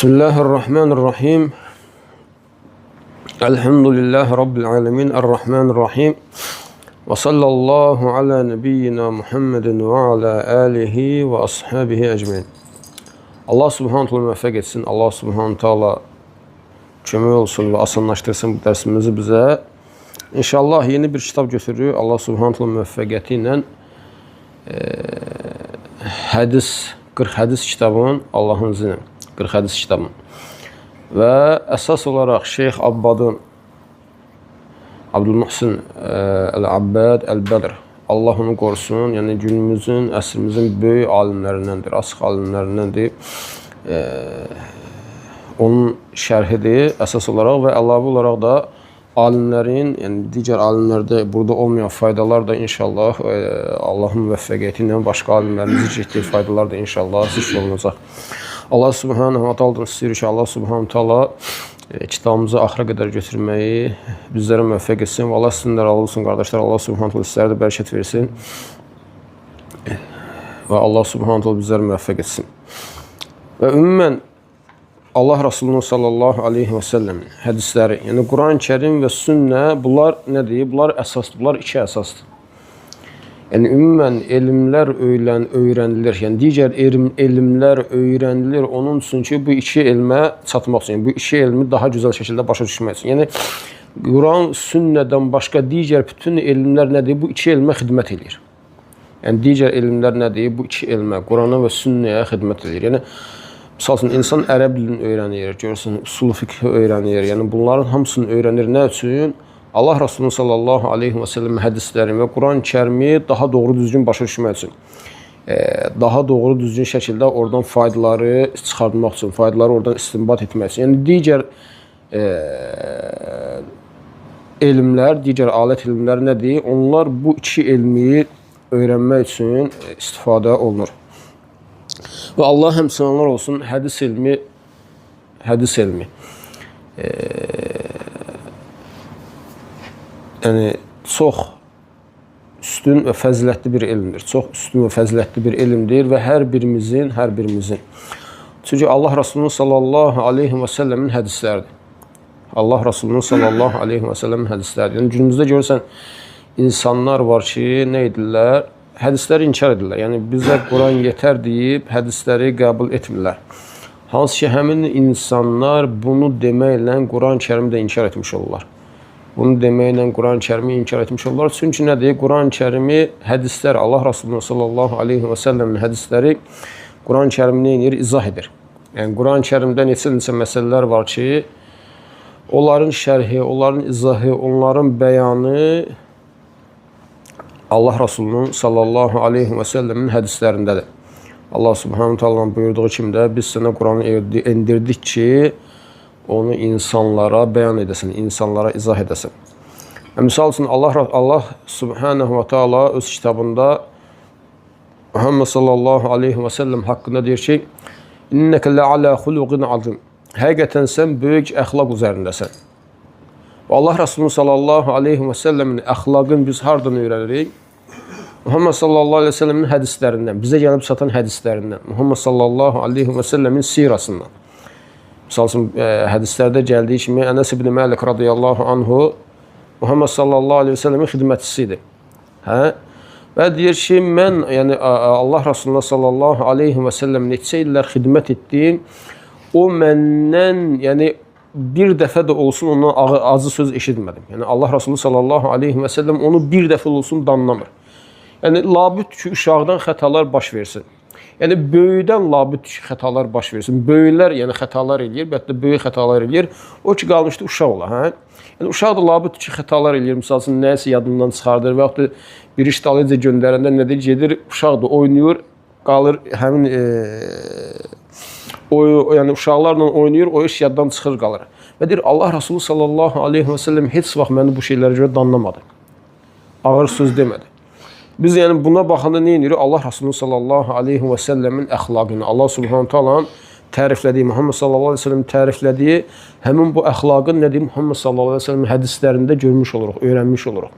Bismillahirrahmanirrahim. Elhamdülillahi Rabbil alemin. Errahmanirrahim. Ve sallallahu ala nebiyyina Muhammedin ve ala alihi ve ashabihi ecmaîn. Allah subhanahu teala müvəffəq etsin. Allah subhanahu teala kömək olsun və asanlaşdırsın bu dərsimizi bizə. İnşallah yeni bir kitab götürürük. Allah subhanahu teala müvəffəqiyyəti ilə hədis, 40 hədis kitabının Allahın izni 40 hədis kitabının və əsas olaraq Şeyx Abbadın Abdülmuhsin Əl-Abbad Əl-Bədr, Allah onu qorusun, yəni günümüzün, əsrimizin böyük alimlərindəndir, asıq alimlərindəndir. Onun şərhidir əsas olaraq və əlavə olaraq da alimlərin, yəni digər alimlərdə burada olmayan faydalar da inşallah Allahın müvəffəqiyyəti ilə başqa alimlərin zikr etdiyi faydalar da inşallah zikr olunacaq. Allah subhanahu wa ta'ala istəyir ki, Allah subhanahu wa ta'ala kitabımızı axıra qədər götürməyi bizlərə müvəffəq etsin və Allah sizinlə razı olsun qardaşlar. Allah subhanahu wa ta'ala sizlərə də bərəkət versin və Allah subhanahu wa ta'ala bizləri müvəffəq etsin. Və ümumən Allah Rasulunun sallallahu aleyhi və səlləmin hədisləri, yəni Quran-ı Kərim və sünnə, bunlar nə deyir? Bunlar əsasdır, bunlar iki əsasdır. Yəni ümumən elmlər öyrənilir, yəni digər elmlər öyrənilir onun üçün ki, bu iki elmə çatmaq üçün, yəni bu iki elmi daha gözəl şəkildə başa düşmək üçün. Yəni Quran, sünnədən başqa digər bütün elmlər nə deyir? Bu iki elmə xidmət edir. Yəni digər elmlər nə deyir? Bu iki elmə, Qurana və sünnəyə xidmət edir. Yəni misal üçün, insan ərəb dilini öyrənir, görürsən, usul fiqhi öyrənir. Yəni bunların hamısını öyrənir. Nə üçün? Allah Rasulunun sallallahu aleyhi və səlləm hədislərini və Quran-ı Kərimi daha doğru düzgün başa düşmək üçün, daha doğru düzgün şəkildə oradan faydaları çıxartmaq üçün, faydaları oradan istinbat etmək üçün. Yəni digər elmlər, digər alət elmləri nədir? Onlar bu iki elmi öyrənmək üçün istifadə olunur. Və Allah həmsənlər olsun, hədis elmi yəni çox üstün və fəzilətli bir elmdir. Çox üstün və fəzilətli bir elmdir və hər birimizin. Çünki Allah Rasulunun sallallahu aleyhi və səlləmin hədisləridir. Allah Rasulunun sallallahu aleyhi və səlləmin hədisləridir. Yəni günümüzdə görürsən, insanlar var ki, nə edirlər? Hədisləri inkar edirlər. Yəni bizə Quran yetər deyib, hədisləri qəbul etmirlər. Hansı ki, həmin insanlar bunu deməklə Quran-ı Kərimi də inkar etmiş olurlar. Bunu deməklə Quran-ı Kərimi inkar etmiş olurlar. Çünki nədir? Quran-ı Kərimi hədislər, Allah Rasulullah sallallahu aleyhi və səlləmin hədisləri Quran-ı Kərimi nə edir? İzah edir. Yəni Quran-ı Kərimdə neçə məsələlər var ki, onların şərhi, onların izahı, onların bəyanı Allah Rasulunun sallallahu aleyhi və səlləmin hədislərindədir. Allah subhanahu ta'ala buyurduğu kimi də biz sənə Quranı endirdik ki, onu insanlara bəyan edəsən, insanlara izah edəsən. Misal üçün, Allah subhanahu wa ta'ala öz kitabında Muhammed sallallahu aleyhi və səlləm haqqında deyir ki, İnnəkə lə'alə xuluqin azim. Həqiqətən sən böyük əxlaq üzərindəsən. Və Allah Rasulun sallallahu aleyhi və səlləmin əxlaqın biz hardan öyrənirik? Muhammed sallallahu aleyhi və səlləmin hədislərindən, bizə gəlib çatan hədislərindən, Muhammed sallallahu aleyhi və səlləmin sirasından. Misal üçün, hədislərdə gəldiyi kimi Ənəs ibn Məlik radiyallahu anhu Muhammed sallallahu aleyhi və səlləmin xidmətçisidir. Və deyir ki, mən yəni, Allah Rasulullah sallallahu aleyhi və səlləm neçə illər xidmət etdim, o məndən yəni, bir dəfə də olsun ondan azı söz eşitmədim. Yəni Allah Rasulullah sallallahu aleyhi və səlləm onu bir dəfə olsun danlamır. Yəni labüd ki, uşaqdan xətalar baş versin. Yəni böyükdən labüd ki, xətalar baş versin. Böyüklər yəni xətalar eləyir, bəttə böyük xətalar eləyir. O ki, qalmışdı uşaq ola. Yəni uşaq da labüd ki, xətalar eləyir. Misal üçün, nəsə yadından çıxardır və yaxud da bir iş dalıca göndərəndə nədir? Gedir, uşaq da oynayır, qalır həmin yəni uşaqlarla oynayır, o iş yaddan çıxır, qalır. Və deyir, Allah Rasulü sallallahu aleyhi və səlləm heç vaxt məni bu şeylərə görə danlamadı. Ağır söz demədi. Biz yəni buna baxanda nə edirik? Allah Rasulü sallallahu aleyhi və səlləmin əxlaqını, Allah subhanahu ta'ala təriflədiyi, Muhammed sallallahu aleyhi və səlləmin təriflədiyi həmin bu əxlaqın nədir? Muhammed sallallahu aleyhi və səlləmin hədislərində görmüş oluruq, öyrənmiş oluruq.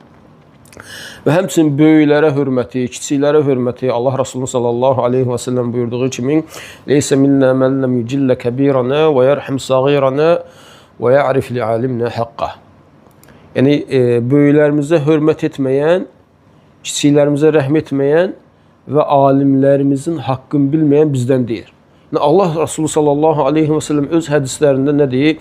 Və həmçinin böyüklərə hörməti, kiçiklərə hörməti, Allah Resulü sallallahu aleyhi və səlləm buyurduğu kimi "Leysə minnə mən ləm yucillə kəbirənə və yərhəm sağirənə və ya'rif li alimnə haqqah." Yəni böyüklərimizə hörmət etməyən, kiçiklərimizə rəhm etməyən və alimlərimizin haqqını bilməyən bizdən deyir. Yəni Allah Resulü sallallahu aleyhi və səlləm öz hədislərində nə deyir?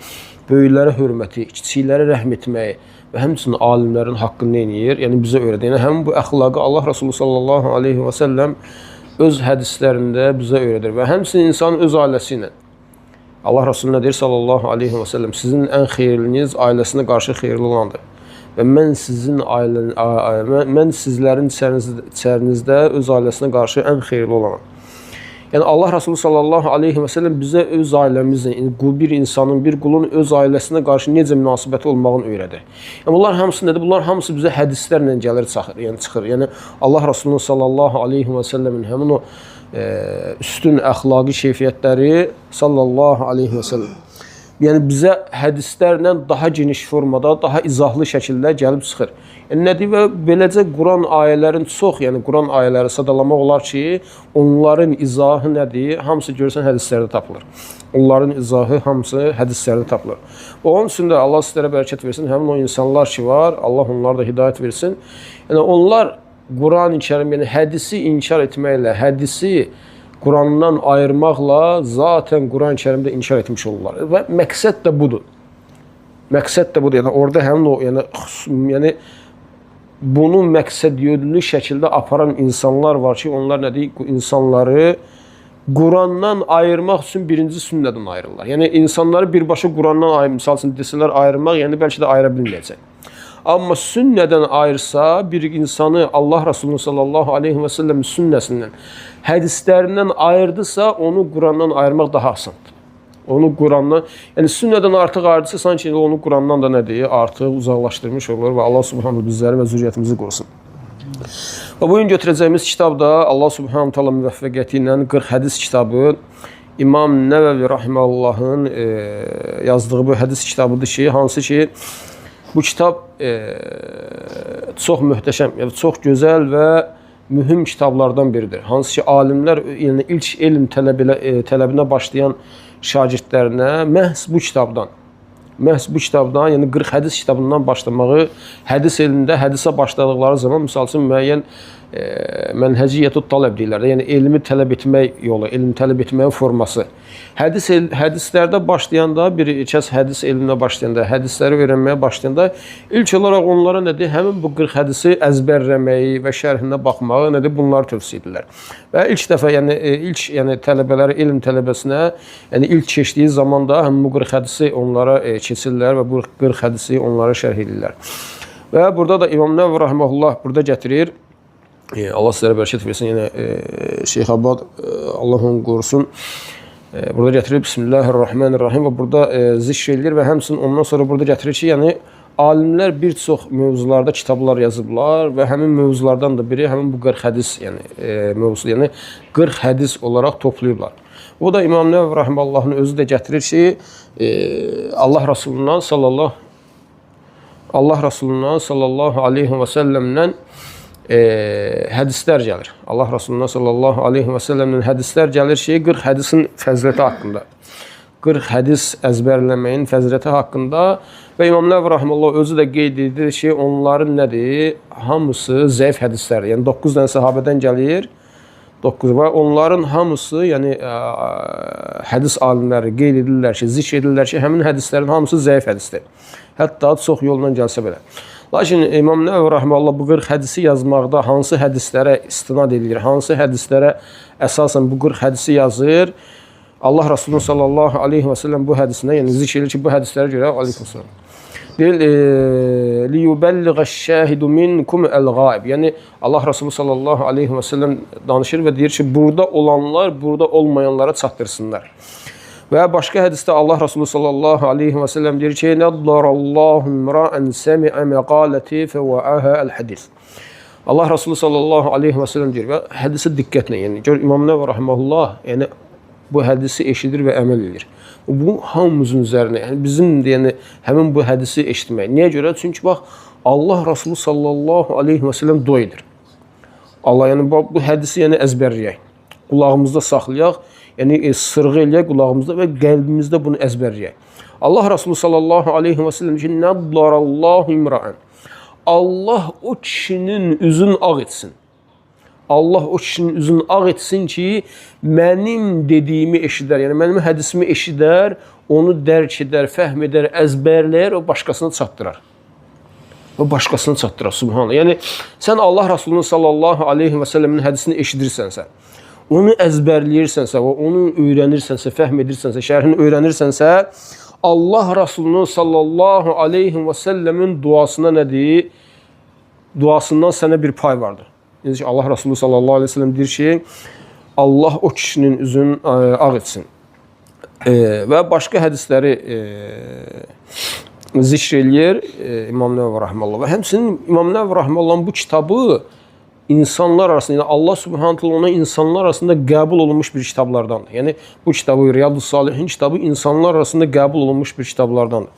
Böyüklərə hörməti, kiçiklərə rəhm etməyi və həmçinin alimlərin haqqını eləyir, yəni bizə öyrədir. Yəni həmin bu əxlaqı Allah Resulü sallallahu aleyhi və səlləm öz hədislərində bizə öyrədir və həmçinin insanın öz ailəsi ilə. Allah Resulü nə deyir sallallahu aleyhi və səlləm? Sizin ən xeyirliniz ailəsinə qarşı xeyirli olandır. Və mən sizlərin içərinizdə öz ailəsinə qarşı ən xeyirli olanam. Yəni Allah Resulü sallallahu aleyhi və səlləm bizə öz ailəmizlə, bir insanın, bir qulun öz ailəsinə qarşı necə münasibəti olmağını öyrədir. Yəni bunlar hamısı nədir? Bunlar hamısı bizə hədislərlə gəlir, çıxır. Yəni Allah Resulü sallallahu aleyhi və səlləmin həmin o üstün əxlaqi keyfiyyətləri sallallahu aleyhi və səlləm. Yəni bizə hədislərlə daha geniş formada, daha izahlı şəkildə gəlib çıxır. Yəni nədir və beləcə Quran ayələrin çox, yəni Quran ayələri sadalamaq olar ki, onların izahı nədir? Hamısı görürsən hədislərdə tapılır. Onların izahı hamısı hədislərdə tapılır. Və onun üçün də Allah sizlərə bərəkət versin. Həmin o insanlar ki var, Allah onlara da hidayət versin. Yəni onlar Quran-ı-Kərim, yəni hədisi inkar etməklə, hədisi Qurandan ayırmaqla zaten Quran-ı Kərimdə inkar etmiş olurlar. Və məqsəd də budur. Məqsəd də budur. Yəni orada həmin o, yəni bunu məqsədyönlü şəkildə aparan insanlar var ki, onlar nədir? İnsanları Qurandan ayırmaq üçün birinci sünnədən ayırırlar. Yəni insanları birbaşa Qurandan ayırmaq, misal üçün desələr ayırmaq, yəni bəlkə də ayıra bilməyəcək. Amma sünnədən ayırsa, bir insanı Allah Resulü sallallahu aleyhi və səlləm sünnəsindən, hədislərindən ayırdısa, onu Qurandan ayırmaq daha asandır. Onu Qurandan, yəni sünnədən artıq ayırdısa, sanki onu Qurandan da nə deyir, artıq uzaqlaşdırmış olur və Allah subhanahu bizləri və zürriyyətimizi qorusun. Və bugün götürəcəyimiz kitab da Allah subhanahu ta'ala müvəffəqiyyəti ilə 40 hədis kitabı, İmam Nəvəvi rahiməllahın yazdığı bu hədis kitabıdır ki, hansı ki, bu kitab çox möhtəşəm, yəni çox gözəl və mühüm kitablardan biridir. Hansı ki, alimlər yəni ilk elm tələbinə başlayan şagirdlərinə məhz bu kitabdan, yəni 40 hədis kitabından başlamağı, hədis elmində hədisə başladıqları zaman, misal üçün müəyyən mənhəciyyətü tələb deyirlər. Yəni elmi tələb etmək yolu, elmi tələb etməyin forması. Hədislərdə başlayanda, bir kəs hədis elminə başlayanda, hədisləri öyrənməyə başlayanda ilk olaraq onlara nədir? Həmin bu 40 hədisi əzbərləməyi və şərhinə baxmağı nədir? Bunları tövsiyə edirlər. Və ilk dəfə, yəni tələbələri, elm tələbəsinə, yəni ilk keçdiyi zaman da həmin bu 40 hədisi onlara keçirlər və bu 40 hədisi onlara şərh edirlər. Və burada da İmam Nəvvi rahimehullah burada gətirir. Allah sizlərə bərəkət versin. Yəni Şeyx Abad, Allah onu qorusun. Burada gətirir Bismillahirrahmanirrahim və burada zikr edilir və həmçinin ondan sonra burada gətirir ki, yəni alimlər bir çox mövzularda kitablar yazıblar və həmin mövzulardan da biri həmin bu 40 hədis, yəni mövzusu, yəni 40 hədis olaraq toplayıblar. O da İmam Nəvvi rahimehallahın özü də gətirir ki, Allah Resulündən sallallahu aleyhi və səlləmdən hədislər gəlir. Allah Resulündən sallallahu aleyhi və səlləmdən hədislər gəlir ki, 40 hədisin fəziləti haqqında. 40 hədis əzbərləməyin fəziləti haqqında və İmam Nəvvi rahimehullah özü də qeyd edir ki, onların nədir? Hamısı zəif hədislərdir. Yəni 9 dənə sahabədən gəlir. 9 və onların hamısı, yəni hədis alimləri qeyd edirlər ki, zikr edirlər ki, həmin hədislərin hamısı zəif hədisdir. Hətta çox yolla gəlsə belə. Lakin İmam Nəvvi rahimehullah bu 40 hədisi yazmaqda hansı hədislərə istinad edilir, hansı hədislərə əsasən bu 40 hədisi yazır? Allah Resulü sallallahu aleyhi və səlləm bu hədisinə, yəni zikr edir ki, bu hədislərə görə aleykümselam. Deyil, liyubəlliğəş-şəhidu minkum əl-qaib. Yəni Allah Resulü sallallahu aleyhi və səlləm danışır və deyir ki, burada olanlar burada olmayanlara çatdırsınlar. Və başqa hədisdə Allah Resulü sallallahu aleyhi və səlləm deyir ki, nəzdarallahu imra'an səmi'ə məqaləti fəvəəhə əl-hədis. Allah Resulü sallallahu aleyhi və səlləm deyir və hədisi diqqətlə, yəni gör İmam Nəvvi rahimehullah, yəni bu hədisi eşidir və əməl edir. Bu hamımızın üzərinə, yəni bizim yəni həmin bu hədisi eşitmək. Niyə görə? Çünki bax Allah Resulü sallallahu aleyhi və səlləm dua edir. Allah, yəni bu hədisi yəni əzbərləyək. Qulağımızda saxlayaq, yəni sırğı eləyək qulağımızda və qəlbimizdə bunu əzbərləyək. Allah Resulü sallallahu aleyhi və səlləm ki, nəddarallahu imra'an. Allah o kişinin üzünü ağ etsin. Allah o kişinin üzünü ağ etsin ki, mənim dediyimi eşidər, yəni mənim hədisimi eşidər, onu dərk edər, fəhm edər, əzbərləyər, o başqasına çatdırar. O başqasına çatdırar, subhanallah. Yəni, sən Allah Resulünün sallallahu aleyhi və səlləmin hədisini eşidirsənsə, onu əzbərləyirsənsə, onu öyrənirsənsə, fəhm edirsənsə, şərhini öyrənirsənsə, Allah Resulünün sallallahu aleyhi və səlləmin duasına nədir? Duasından sənə bir pay vardır. Yəni ki, Allah Resulü sallallahu aleyhi və səlləm deyir ki, Allah o kişinin üzünü ağ etsin. Və başqa hədisləri zikr eləyir İmam Nəvvi Rəhməllah. Və həmçinin İmam Nəvvi Rəhməllahın bu kitabı insanlar arasında, yəni Allah Subhanahu taala ona insanlar arasında qəbul olunmuş bir kitablardandır. Yəni bu kitabı Riyadus Salihin kitabı insanlar arasında qəbul olunmuş bir kitablardandır.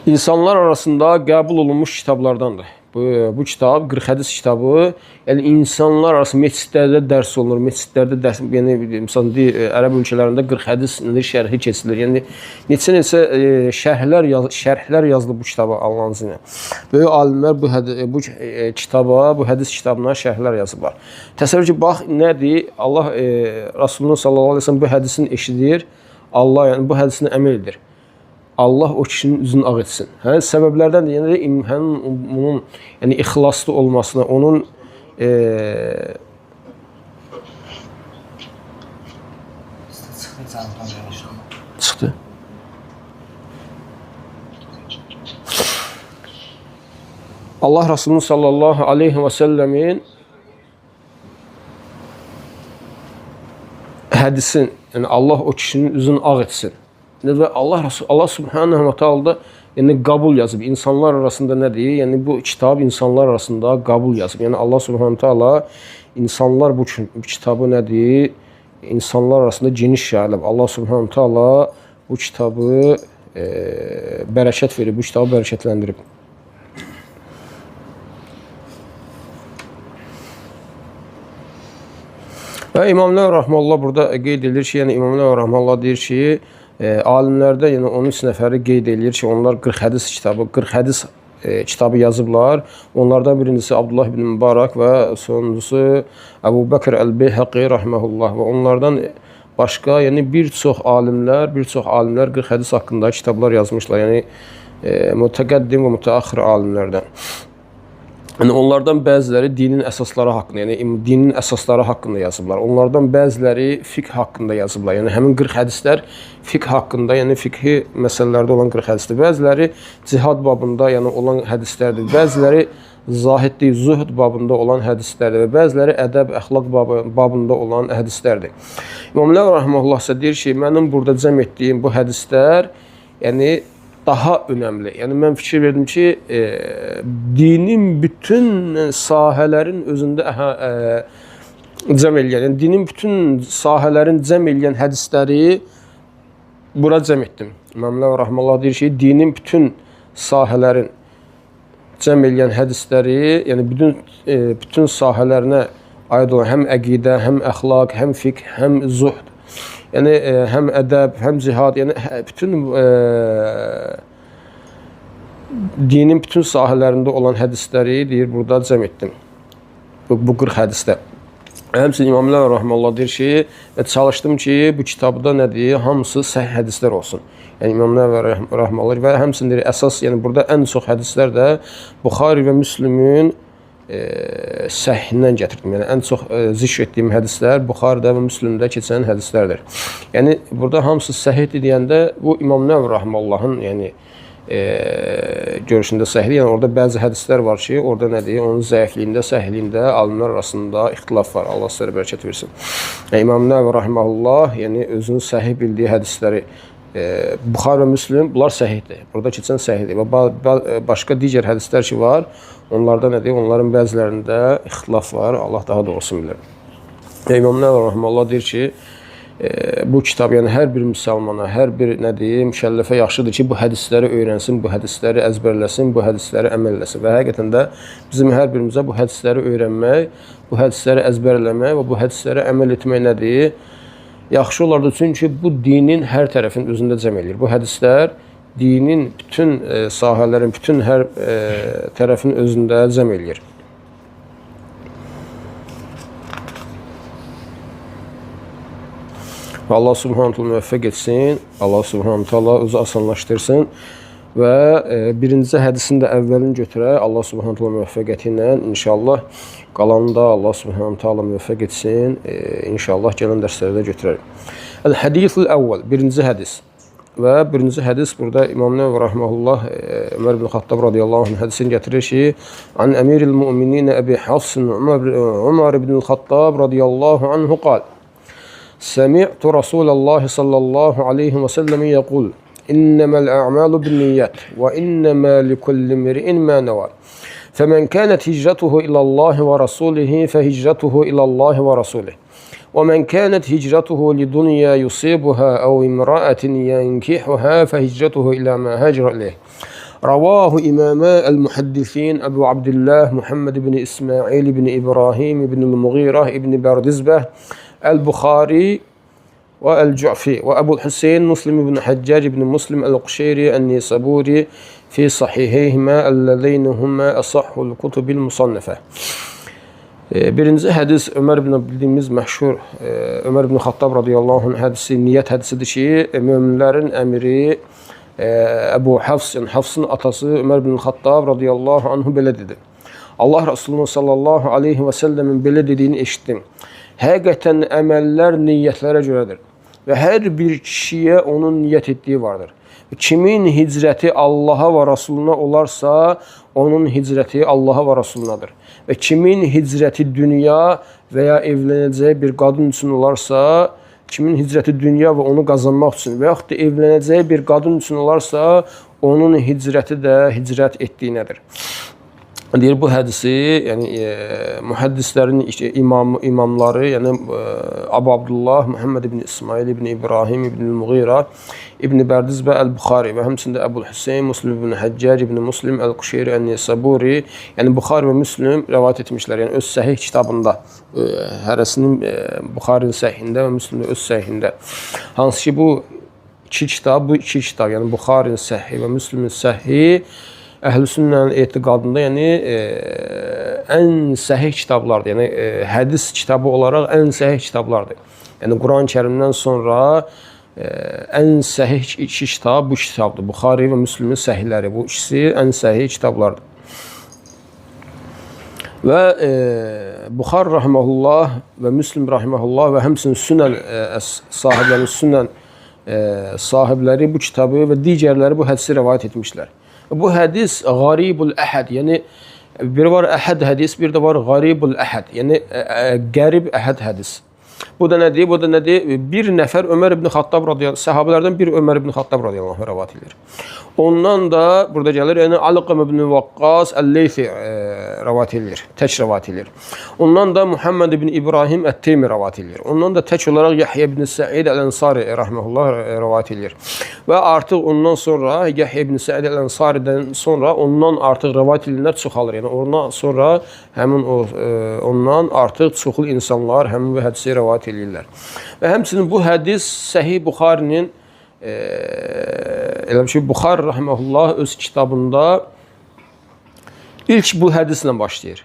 İnsanlar arasında qəbul olunmuş kitablardandır. Bu kitab, 40 hədis kitabı, yəni insanlar arasında məscidlərdə dərs olunur, məscidlərdə dərs, yəni məsələn ərəb ölkələrində 40 hədis şərhi keçilir. Yəni neçə şərhlər yazılıb bu kitaba Allahın izni ilə. Böyük alimlər bu kitaba, bu hədis kitabına şərhlər yazıblar. Təsəvvür ki, bax nədir? Allah Resulünün sallallahu əleyhi və səlləm bu hədisini eşidir. Allah yəni bu hədisini əməl edir. Allah o kişinin üzünü ağ etsin. Hə, səbəblərdən də yəni onun yəni ixlaslı olmasına, onun çıxdı. Allah Resulü sallallahu aleyhi və səlləmin hədisin, yəni Allah o kişinin üzünü ağ etsin. Və Allah Subhanahu wa Ta'ala yəni qəbul yazıb. İnsanlar arasında nədir? Yəni bu kitab insanlar arasında qəbul yazıb. Yəni Allah Subhanahu wa Ta'ala insanlar bu kitabı nədir? İnsanlar arasında geniş yayılıb. Allah Subhanahu wa Ta'ala bu kitabı bərəkət verib, bu kitabı bərəkətləndirib. Və İmam Nəvvi Rəhməllah burada qeyd edir ki, yəni İmam Nəvvi Rəhməllah deyir ki, alimlərdə yəni 13 nəfəri qeyd edir ki, onlar 40 hədis kitabı yazıblar. Onlardan birincisi Abdullah ibn Mübarək və sonuncusu Əbu Bəkr Əl-Beyhəqi rəhməhullah və onlardan başqa yəni bir çox alimlər 40 hədis haqqında kitablar yazmışlar. Yəni mütəqəddim və mütəaxir alimlərdən. Yəni onlardan bəziləri dinin əsasları haqqında, yəni dinin əsasları haqqında yazıblar. Onlardan bəziləri fiqh haqqında yazıblar. Yəni həmin 40 hədislər fiqh haqqında, yəni fiqhi məsələlərdə olan 40 hədisdir. Bəziləri cihad babında, yəni olan hədislərdir. Bəziləri zahidlik, zuhd babında olan hədislərdir və bəziləri ədəb, əxlaq babında olan hədislərdir. İmam Nəvvi Rəhməhullah isə deyir ki, mənim burada cəm etdiyim bu hədislər, yəni daha önəmli. Yəni mən fikir verdim ki, dinin bütün sahələrin özündə cəm eləyən, yəni dinin bütün sahələrin cəm eləyən hədisləri bura cəm etdim. İmam Nəvvi Rəhməhullah deyir ki, dinin bütün sahələrin cəm eləyən hədisləri, yəni bütün sahələrinə aid olan həm əqidə, həm əxlaq, həm fiqh, həm zuhd, yəni həm ədəb, həm cihad, yəni bütün dinin bütün sahələrində olan hədisləri deyir burada cəm etdim. Bu 40 hədisdə. Həmçinin İmam Nəvvi Rəhməhullah deyir ki, çalışdım ki, bu kitabda nədir? Hamısı səhih hədislər olsun. Yəni İmam Nəvvi Rəhməhullah və həmçinin deyir, əsas, yəni burada ən çox hədislər də Buxari və Müslümin səhihindən gətirdim. Yəni ən çox zikr etdiyim hədislər Buxaridə və Müslümdə keçən hədislərdir. Yəni burada hamısı səhih deyəndə bu İmam Nəvvi Rəhməhullahın yəni görüşündə səhihlik. Yəni orada bəzi hədislər var ki, orada nədir? Onun zəifliyində, səhihliyində alimlər arasında ixtilaf var. Allah sizə bərəkət versin. İmam Nəvvi Rəhməhullah yəni özünün səhih bildiyi hədisləri Buxari və Müslüm bunlar səhihdir. Burada keçən səhihdir və başqa digər hədislər ki var, onlarda nədir? Onların bəzilərində ixtilaf var. Allah daha doğrusu bilir. İmam Nəvəvi rəhməhullah deyir ki, bu kitab, yəni hər bir müsəlmana, hər bir mükəlləfə yaxşıdır ki, bu hədisləri öyrənsin, bu hədisləri əzbərləsin, bu hədisləri əməl eləsin. Və həqiqətən də bizim hər birimizə bu hədisləri öyrənmək, bu hədisləri əzbərləmək və bu hədisləri əməl etmək nədir? Yaxşı olardı, çünki bu dinin hər tərəfini özündə cəm eləyir. Bu hədislər dinin bütün sahələrin, bütün hər tərəfini özündə cəm eləyir. Allah subhanahu taala müvəffəq etsin. Allah subhanahu taala özü asanlaşdırsın və birinci hədisin də əvvəlini götürək. Allah subhanahu taala müvəffəqiyyəti ilə inşallah qalanını da Allah subhanahu taala müvəffəq etsin. İnşallah gələn dərslərdə götürərik. El-hadisul əvvəl, birinci hədis. Və birinci hədis burada İmam Nəvəvi rəhməhullah Ömər ibn Xattab radiyallahu anh hədisini gətirir ki, an əmiril mü'minin Əbi Hafsın Ömər ibn Xattab radiyallahu anhu qal. سمعت رسول الله صلى الله عليه وسلم يقول إنما الأعمال بالنيات وإنما لكل امرئ ما نوى فمن كانت هجرته إلى الله ورسوله فهجرته إلى الله ورسوله ومن كانت هجرته لدنيا يصيبها أو امرأة ينكحها فهجرته إلى ما هاجر إليه رواه إماما المحدثين أبو عبد الله محمد بن إسماعيل بن إبراهيم بن المغيرة بن بردزبة البخاري والجعفي وأبو الحسين مسلم بن حجاج بن مسلم القشيري النيسابوري في صحيحيهما اللذين هما أصح الكتب المصنفة. Birinci hədis Ömər ibn bildiyimiz məşhur Ömər ibn Xattab radiyallahu anh hədisi, niyyət hədisidir ki, möminlərin əmiri Əbu Hafs, yəni Hafsın atası Ömər ibn Xattab radiyallahu anhu belə dedi. Allah Resulü sallallahu aleyhi və səlləmin belə dediyini eşitdim. Həqiqətən əməllər niyyətlərə görədir və hər bir kişiyə onun niyyət etdiyi vardır. Kimin hicrəti Allaha və Rasuluna olarsa, onun hicrəti Allaha və Rasulunadır. Və kimin hicrəti dünya və ya evlənəcəyi bir qadın üçün olarsa, kimin hicrəti dünya və onu qazanmaq üçün və yaxud da evlənəcəyi bir qadın üçün olarsa, onun hicrəti də hicrət etdiyinədir. Deyir, bu hədisi, yəni mühəddislərin imamları, yəni Abu Abdullah, Muhammed ibn İsmail ibn İbrahim ibn Muğira ibn Berdizbə el-Buxari və həmçində Əbul Hüseyn Muslim ibn Həccac ibn Muslim el-Quşeyri el-Nisaburi, yəni Buxari və Müslim rəvayət etmişlər. Yəni öz səhih kitabında, hərəsinin Buxarinin səhihində və Müslimin öz səhihində. Hansı ki, bu iki kitab, yəni Buxarinin səhih və Müslimin səhih Əhl-i Sünnənin etiqadında, yəni ən səhih kitablardır. Yəni hədis kitabı olaraq ən səhih kitablardır. Yəni Quran-ı Kərimdən sonra ən səhih iki kitab bu kitabdır. Buxari və Müslimin səhihləri. Bu ikisi ən səhih kitablardır. Və Buxar rahmehullah və Müslim rahmehullah və həmçinin Sünən sahibləri, Sünən sahibləri bu kitabı və digərləri bu hədisi rəvayət etmişlər. Bu hədis qaribul əhəd, yəni bir var əhəd hədis, bir də var qaribul əhəd, yəni qərib əhəd hədis. Bu da nədir? Bu da nədir? Bir nəfər Ömər ibn Xattab radiyallahu anh, səhabələrdən bir Ömər ibn Xattab radiyallahu anh rəvat edir. Ondan da burada gəlir, yəni Alqam ibn Vaqqas Əl-Leyfi rəvat edir, tək rəvat edir. Ondan da Muhammed ibn İbrahim Ət-Teymi rəvat edir. Ondan da tək olaraq Yahya ibn Səid Əl-Ənsari rəhməhullah rəvat edir. Və artıq ondan sonra Yahya ibn Səid Əl-Ənsaridən sonra ondan artıq rəvat edilənlər çoxalır. Yəni ondan sonra həmin ondan artıq çoxlu insanlar həmin bu hədisi rəvat edirlər. Və həmçinin bu hədis Səhih Buxarinin elə bir şey, Buxar rəhməhullah öz kitabında ilk bu hədislə başlayır.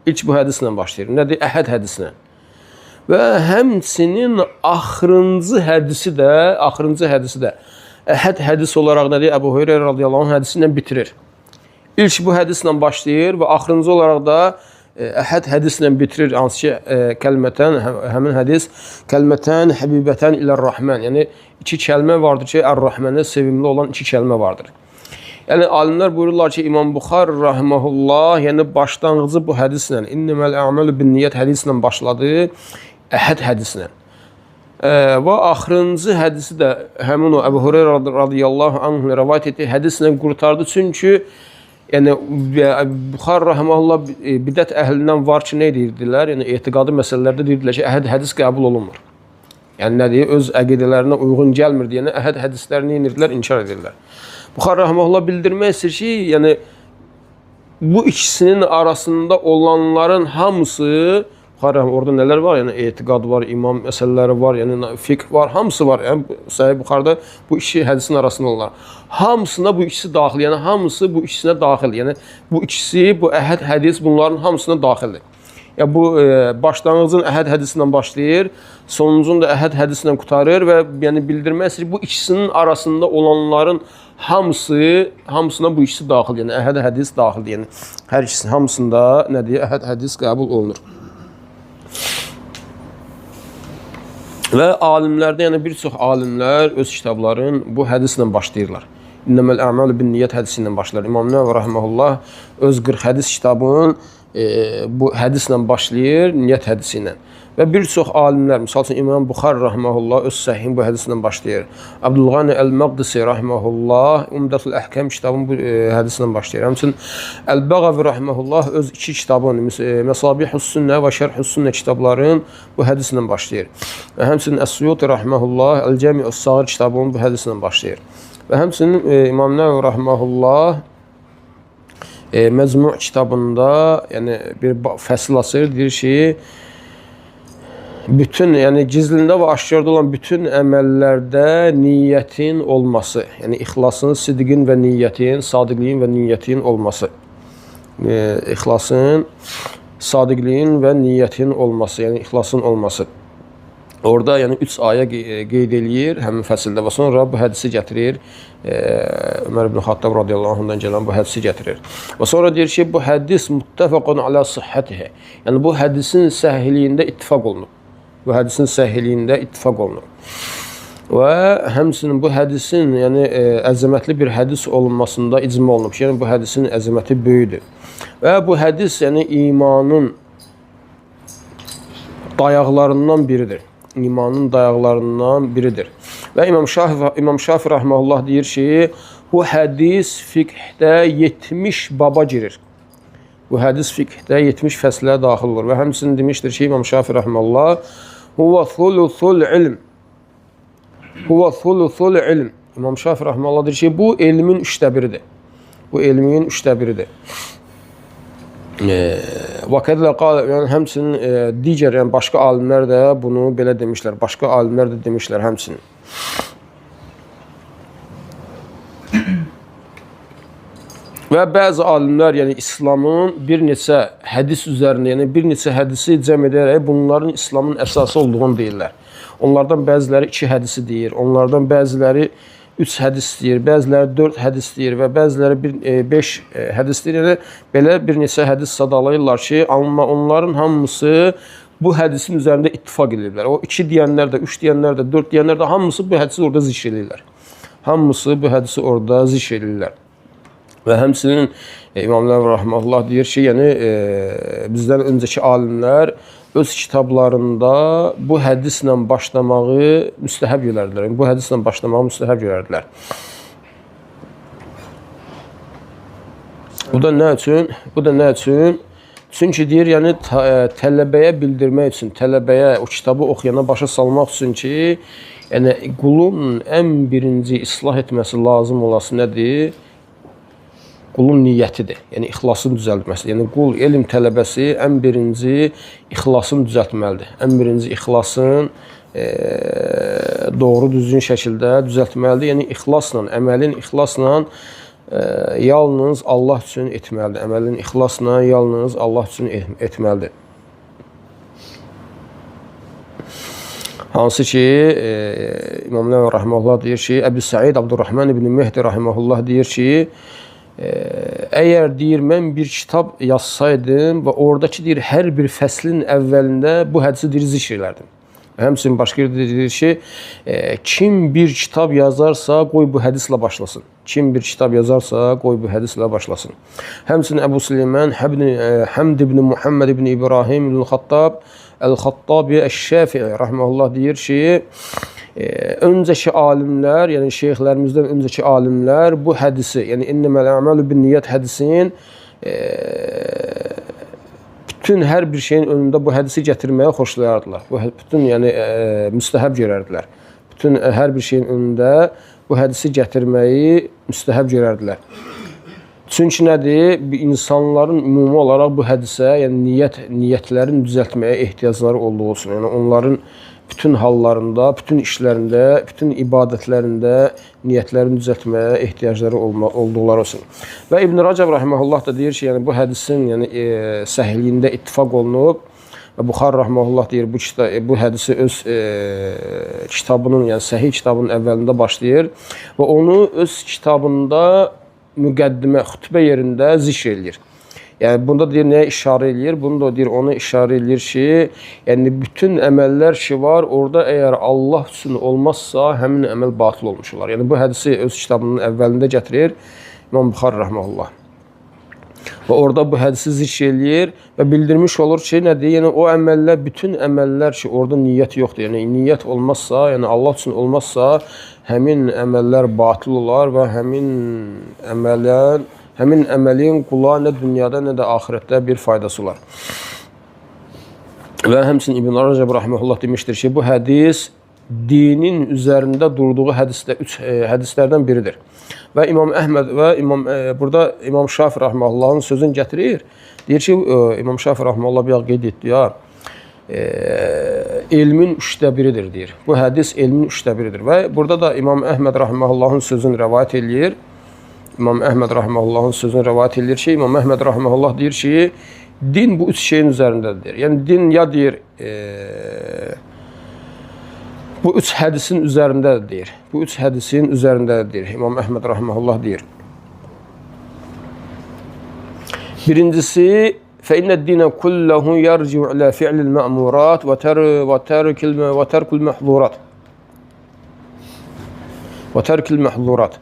İlk bu hədislə başlayır. Nədir? Əhəd hədislə. Və həmçinin axırıncı hədisi də Əhəd hədis olaraq nədir? Əbu Hüreyrə radiyallahu anh hədisi ilə bitirir. İlk bu hədislə başlayır və axırıncı olaraq da Əhəd hədislə bitirir, hansı ki, kəlmətən, həmin hədis, kəlmətən, həbibətən ilə-r-Rahman, yəni iki kəlmə vardır ki, Ər-Rahmanə sevimli olan iki kəlmə vardır. Yəni, alimlər buyururlar ki, İmam Buxar rahmehullah, yəni başlanğıcı bu hədislə, İnneməl ə'məlu bin-niyyət hədislə başladı, Əhəd hədislə. Və axırıncı hədisi də həmin o Əbu Hüreyrə radiyallahu anh rəvayət etdiyi hədislə qurtardı, çünki Yəni Buxari rahimehullah bidət əhlindən var ki, nə deyirdilər? Yəni etiqadi məsələlərdə deyirdilər ki, əhəd hədis qəbul olunmur. Yəni nə deyir? Öz əqidələrinə uyğun gəlmir deyənə əhəd hədislərini edirdilər, inkar edirlər. Buxari rahimehullah bildirmək istəyir ki, yəni bu ikisinin arasında olanların hamısı orada nələr var? Yəni etiqad var, imam məsələləri var, yəni fiqh var, hamısı var. Yəni Səhih Buxarıda bu iki hədisin arasında olanlar. Hamısına bu ikisi daxil. Yəni hamısı bu ikisinə daxil. Yəni bu ikisi, bu əhəd hədis bunların hamısına daxildir. Yəni bu başlanğıcın əhəd hədisindən başlayır, sonuncunu da əhəd hədisindən qurtarır və yəni bildirmək istəyir bu ikisinin arasında olanların hamısına bu ikisi daxil. Yəni əhəd hədis daxildir. Yəni hər ikisinin hamısında nə deyir? Əhəd hədis qəbul olunur. Və alimlərdə, yəni bir çox alimlər öz kitabların bu hədislə başlayırlar. İnnəməl ə'malu bin-niyyət hədisi ilə başlayır. İmam Nəvvi rahimehullah öz 40 hədis kitabının bu hədislə başlayır, niyyət hədisi ilə. Və bir çox alimlər, misal üçün İmam Buxari rahimehullah öz Səhih bu hədislə başlayır. Abdülğani Əl-Məqdisi rahimehullah Umdatul Əhkam kitabının bu hədislə başlayır. Həmçinin Əl-Bəğavi rahimehullah öz iki kitabını, Məsabihus Sünnə və Şərhus Sünnə kitabların bu hədislə başlayır. Və həmçinin Əs-Suyuti rahimehullah Əl-Cəmi'us Sağir kitabının bu hədislə başlayır. Və həmçinin İmam Nəvvi rahimehullah Məcmu' kitabında yəni bir fəsil açır, deyir ki, bütün, yəni gizlində və aşkarda olan bütün əməllərdə niyyətin olması, yəni ixlasın, sidqin və niyyətin, sadiqliyin və niyyətin olması. İxlasın, sadiqliyin və niyyətin olması, yəni ixlasın olması. Orada yəni 3 ayə qeyd eləyir həmin fəsildə və sonra bu hədisi gətirir. Ömər ibn Xattab radiyallahu anhudan gələn bu hədisi gətirir. Və sonra deyir ki, bu hədis muttafaqun alə sihhatihi. Yəni bu hədisin səhihliyində ittifaq olunub. Bu hədisin səhihliyində ittifaq olunur. Və həmçinin bu hədisin yəni əzəmətli bir hədis olunmasında icma olunub. Yəni bu hədisin əzəməti böyükdür. Və bu hədis yəni imanın dayaqlarından biridir. İmanın dayaqlarından biridir. Və İmam Şafi rahimehullah deyir ki, bu hədis fiqhdə 70 baba girir. Bu hədis fiqhdə 70 fəslə daxil olur. Və həmçinin demişdir ki, İmam Şafi rahimehullah huwa thuluthul ilm. Huwa thuluthul ilm. İmam Şafi rahimehullah deyir ki, bu elmin 1/3-idir. Bu elmin 1/3-idir. Və qədlə qal, yəni həmçinin digər, yəni başqa alimlər də bunu belə demişlər. Başqa alimlər də demişlər həmçinin. Və bəzi alimlər, yəni İslamın bir neçə hədis üzərində, yəni bir neçə hədisi cəm edərək bunların İslamın əsası olduğunu deyirlər. Onlardan bəziləri 2 hədisi deyir, onlardan bəziləri 3 hədis deyir, bəziləri 4 hədis deyir və bəziləri 5 hədis deyir. Yəni, belə bir neçə hədis sadalayırlar ki, amma onların hamısı bu hədisin üzərində ittifaq edirlər. O 2 deyənlər də, 3 deyənlər də, 4 deyənlər də hamısı bu hədisi orada zikr edirlər. Hamısı bu hədisi orada zikr edirlər. Və həmçinin İmam Nəvvi rahimehullah deyir ki, yəni bizdən öncəki alimlər öz kitablarında bu hədislə başlamağı müstəhəb görərdilər. Yəni, bu hədislə başlamağı müstəhəb görərdilər. Bu da nə üçün? Bu da nə üçün? Çünki deyir, yəni tələbəyə bildirmək üçün, tələbəyə o kitabı oxuyana başa salmaq üçün ki, yəni qulun ən birinci islah etməsi lazım olası nədir? Qulun niyyətidir, yəni ixlasın düzəltməsi. Yəni qul elm tələbəsi ən birinci ixlasını düzəltməlidir. Ən birinci ixlasın doğru düzgün şəkildə düzəltməlidir. Yəni ixlasla, əməlin ixlasla yalnız Allah üçün etməlidir. Əməlin ixlasla yalnız Allah üçün etməlidir. Hansı ki, İmam Nəvvi rahimehullah deyir ki, Əbu Səid Abdurrahman ibn Mehdi rahimehullah deyir ki, əgər deyir, mən bir kitab yazsaydım və oradakı deyir, hər bir fəslin əvvəlində bu hədisi deyir, zikr edərdim. Həmçinin başqa yerdə deyir ki, kim bir kitab yazarsa, qoy bu hədislə başlasın. Kim bir kitab yazarsa, qoy bu hədislə başlasın. Həmçinin Əbu Süleyman Həmd ibn Muhammed ibn İbrahim ibn Xattab Əl-Xattabi Əş-Şəfi'i rahimehullah deyir ki, öncəki alimlər, yəni şeyxlərimizdən öncəki alimlər bu hədisi, yəni inneməl əməlu bin niyyət hədisin bütün hər bir şeyin önündə bu hədisi gətirməyə xoşlayardılar. Bu bütün yəni müstəhəb görərdilər. Bütün hər bir şeyin önündə bu hədisi gətirməyi müstəhəb görərdilər. Çünki nədir? İnsanların ümumi olaraq bu hədisə, yəni niyyətlərin düzəltməyə ehtiyacları olduğu üçün, yəni onların bütün hallarında, bütün işlərində, bütün ibadətlərində niyyətlərini düzəltməyə ehtiyacları olduqları üçün. Və İbn Rəcəb rahimehullah da deyir ki, yəni bu hədisin yəni səhihliyində ittifaq olunub və Buxari rahimehullah deyir bu hədisi öz kitabının, yəni Səhih kitabının əvvəlində başlayır və onu öz kitabında müqəddimə, xütbə yerində zikr eləyir. Yəni bunda deyir nəyə işarə eləyir? Bunu da deyir ona işarə eləyir ki, yəni bütün əməllər ki var, orada əgər Allah üçün olmazsa, həmin əməl batıl olmuş olar. Yəni bu hədisi öz kitabının əvvəlində gətirir İmam Buxari rahimehullah. Və orada bu hədisi zikr eləyir və bildirmiş olur ki, nədir? Yəni o əməllər, bütün əməllər ki, orada niyyət yoxdur. Yəni niyyət olmazsa, yəni Allah üçün olmazsa, həmin əməllər batıl olar və həmin əməlin qula nə dünyada, nə də axirətdə bir faydası olar. Və həmçinin İbn Rəcəb rahimehullah demişdir ki, bu hədis dinin üzərində durduğu hədislərdən biridir. Və İmam Əhməd və burada İmam Şafi rahimehullahın sözünü gətirir. Deyir ki, İmam Şafi rahimehullah bir qeyd etdi ya, elmin 1/3-dir deyir. Bu hədis elmin 1/3-dir. Və burada da İmam Əhməd rahimehullahın sözünü rəvayət eləyir. İmam Əhməd rahimehullahın sözünü rəvayət eləyir ki, İmam Əhməd rahimehullah deyir ki, din bu 3 şeyin üzərindədir. Yəni din ya deyir bu 3 hədisin üzərindədir deyir. Bu 3 hədisin üzərindədir deyir. İmam Əhməd rahimehullah deyir. Birincisi, فَإِنَّ الدِّينَ كُلَّهُ يَرْجِعُ إِلَى فِعْلِ الْمَأْمُورَاتِ وَتَرْكِ الْمَحْظُورَاتِ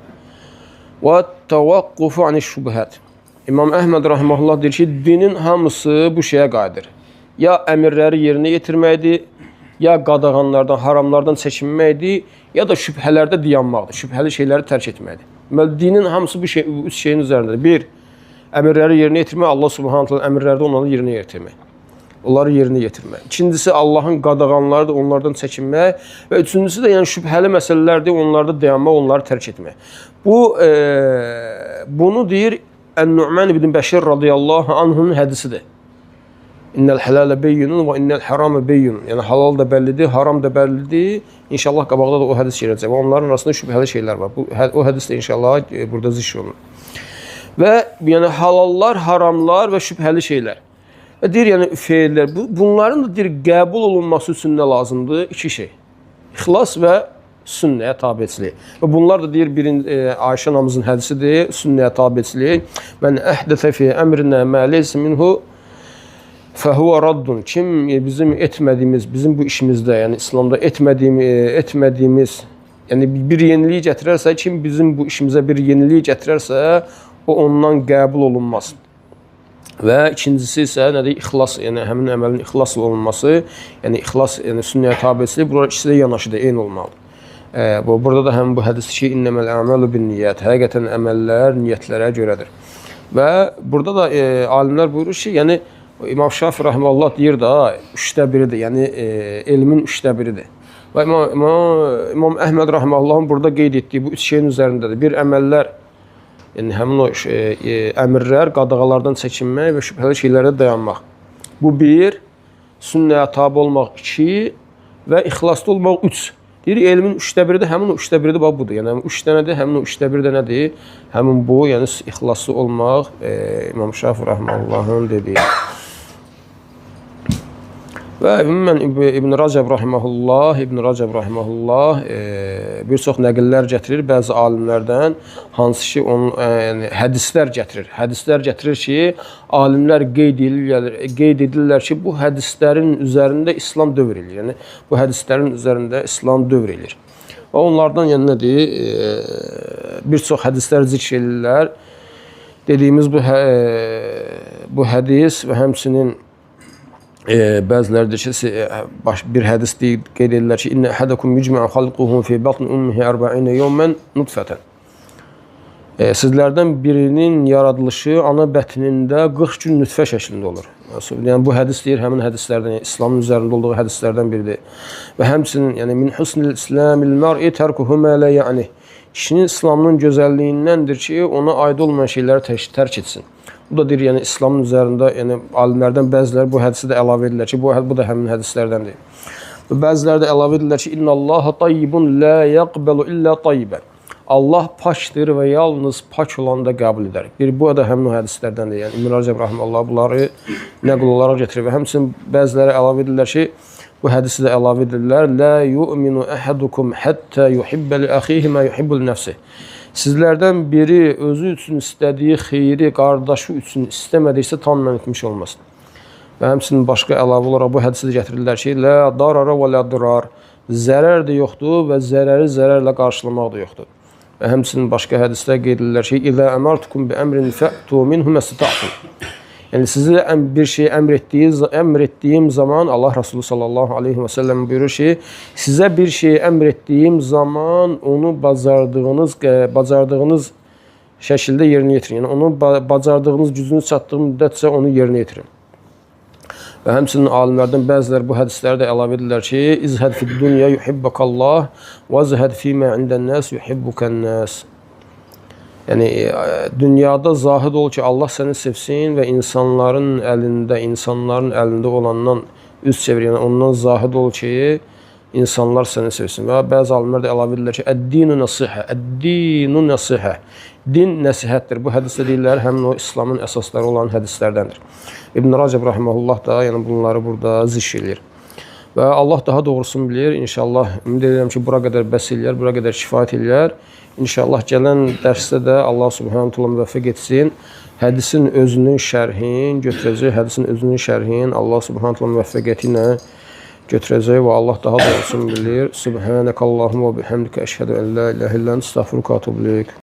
وَالتَّوَقُّفُ عَنِ الشُّبُهَاتِ. İmam Əhməd rahimehullah deyir ki, dinin hamısı bu şeyə qadir. Ya əmirləri yerinə yetirməkdir, ya qadağanlardan, haramlardan çəkinməkdir, ya da şübhələrdə dayanmaqdır, şübhəli şeyləri tərk etməkdir. Deməli, dinin hamısı bu üç şeyin üzərindədir. Bir, əmirləri yerinə yetirmək, Allah subhanahu ta'ala əmirlərdə onları yerinə yetirmək. Onları yerinə yetirmək. İkincisi, Allahın qadağanlarıdır, onlardan çəkinmək. Və üçüncüsü də yəni şübhəli məsələlərdir, onlarda dayanmaq, onları tərk etmək. Bunu deyir Ən-Nu'man ibn Bəşir radiyallahu anhunun hədisidir. İnnəl hələlə beyyinun və innəl haramə beyyinun. Yəni halal da bəllidir, haram da bəllidir. İnşallah qabaqda da o hədis gələcək. Və onların arasında şübhəli şeylər var. O hədis də inşallah burada zikr olunur. Və yəni halallar, haramlar və şübhəli şeylər. Və deyir yəni feillər. Bunların da deyir qəbul olunması üçün nə lazımdır? İki şey. İxlas və sünnəyə tabiçilik. Və bunlar da deyir Ayşə anamızın hədisidir. Sünnəyə tabiçilik. Mən əhdəsə fi əmrinə mə leysə minhu fəhuvə raddun. Kim bizim etmədiyimiz, bizim bu işimizdə, yəni İslamda etmədiyimiz, yəni bir yenilik gətirərsə, kim bizim bu işimizə bir yenilik gətirərsə, o ondan qəbul olunmaz. Və ikincisi isə nədir? İxlas, yəni həmin əməlin ixlasla olunması, yəni ixlas, yəni sünnəyə tabiçilik, bunlar ikisi də yanaşıdır, eyni olmalıdır. Burada da həmin bu hədis ki, innəməl əməlu bin niyyət, həqiqətən əməllər niyyətlərə görədir. Və burada da alimlər buyurur ki, yəni İmam Şafi rahimehullah deyir da 1/3-dir, yəni elmin 1/3-dir. Və İmam Əhməd rahimehullahın burada qeyd etdiyi bu 3 şeyin üzərindədir. Bir əməllər, yəni həmin o əmrlər, qadağalardan çəkinmək və şübhəli şeylərə dayanmaq. Bu 1, sünnəyə tabe olmaq 2 və ixlaslı olmaq 3. Deyir, elmin 3/1-də, həmin o 3/1-də bax budur. Yəni 3 dənədir, həmin o 3/1-də nədir? Həmin bu, yəni ixlaslı olmaq İmam Şafi rahimehullahın dediyi. Və ümumən İbn Rəcəb rahimehullah bir çox nəqillər gətirir bəzi alimlərdən, hansı ki onun yəni hədislər gətirir. Hədislər gətirir ki, alimlər qeyd edirlər ki, bu hədislərin üzərində İslam dövr edir. Yəni bu hədislərin üzərində İslam dövr edir. Və onlardan yəni nədir? Bir çox hədislər zikr edirlər. Dediyimiz bu hədis və həmçinin Bəziləri deyir ki, bir hədis qeyd edirlər ki, İnnə əhədəkum yücmə'u xalquhu fi batni ummihi 40 yawman nutfatan. Sizlərdən birinin yaradılışı ana bətnində 40 gün nütfə şəklində olur. Yəni bu hədis deyir, həmin hədislərdən, İslamın üzərində olduğu hədislərdən biridir. Və həmçinin, yəni min husnil islamil mar'i tərkuhu ma la ya'ni. Kişinin İslamının gözəlliyindəndir ki, ona aid olmayan şeyləri tərk etsin. Bu da deyir, yəni İslamın üzərində, yəni alimlərdən bəziləri bu hədisi də əlavə edirlər ki, bu da həmin hədislərdəndir. Və bəziləri də əlavə edirlər ki, İnnallaha tayyibun la yaqbalu illa tayyibən. Allah pakdır və yalnız pak olanı da qəbul edər. Bu da həmin o hədislərdəndir. Yəni İbn Rəcəb rahimehullah bunları nəql olaraq gətirir və həmçinin bəziləri əlavə edirlər ki, bu hədisi də əlavə edirlər. La yu'minu ahadukum hatta yuhibba li akhihi ma yuhibbu li nefsihi. Sizlərdən biri özü üçün istədiyi xeyri qardaşı üçün istəmədiksə tam iman etmiş olmasın. Və həmçinin başqa əlavə olaraq bu hədisi də gətirirlər ki, la darara və la dirar. Zərər də yoxdur və zərəri zərərlə qarşılamaq da yoxdur. Və həmçinin başqa hədisdə qeyd edirlər ki, İzə əmartukum bi əmrin fə'tu minhu məstəta'tum. Yəni sizə bir şey əmr etdiyim zaman Allah Resulü sallallahu aleyhi və səlləm buyurur ki, sizə bir şey əmr etdiyim zaman onu bacardığınız şəkildə yerinə yetirin. Yəni onu bacardığınız gücünüz çatdığı müddətcə onu yerinə yetirin. Və həmçinin alimlərdən bəziləri bu hədisləri də əlavə edirlər ki, İzhəd fid dunya yuhibbukallah və zəhəd fīmə indənnəs yuhibbukənnəs. Yəni, dünyada zahid ol ki, Allah səni sevsin və insanların əlində olandan üz çevir. Yəni, ondan zahid ol ki, insanlar səni sevsin. Və bəzi alimlər də əlavə edirlər ki, Əd-dinu nəsihə, Əd-dinu nəsihə. Din nəsihətdir. Bu hədisdə deyirlər, həmin o İslamın əsasları olan hədislərdəndir. İbn Rəcəb rahimehullah da yəni bunları burada zikr edir. Və Allah daha doğrusunu bilir. İnşallah ümid edirəm ki, bura qədər bəs eləyər, bura qədər kifayət eləyər. İnşallah gələn dərsdə də Allah subhanahu teala müvəffəq etsin. Hədisin özünün şərhin götürəcək, hədisin özünün şərhin Allah subhanahu teala müvəffəqiyyəti ilə götürəcək və Allah daha doğrusunu bilir. Subhanakallahumma və bihamdika əşhədu en la ilahe illə ente estağfiruke və etûbü ileyk.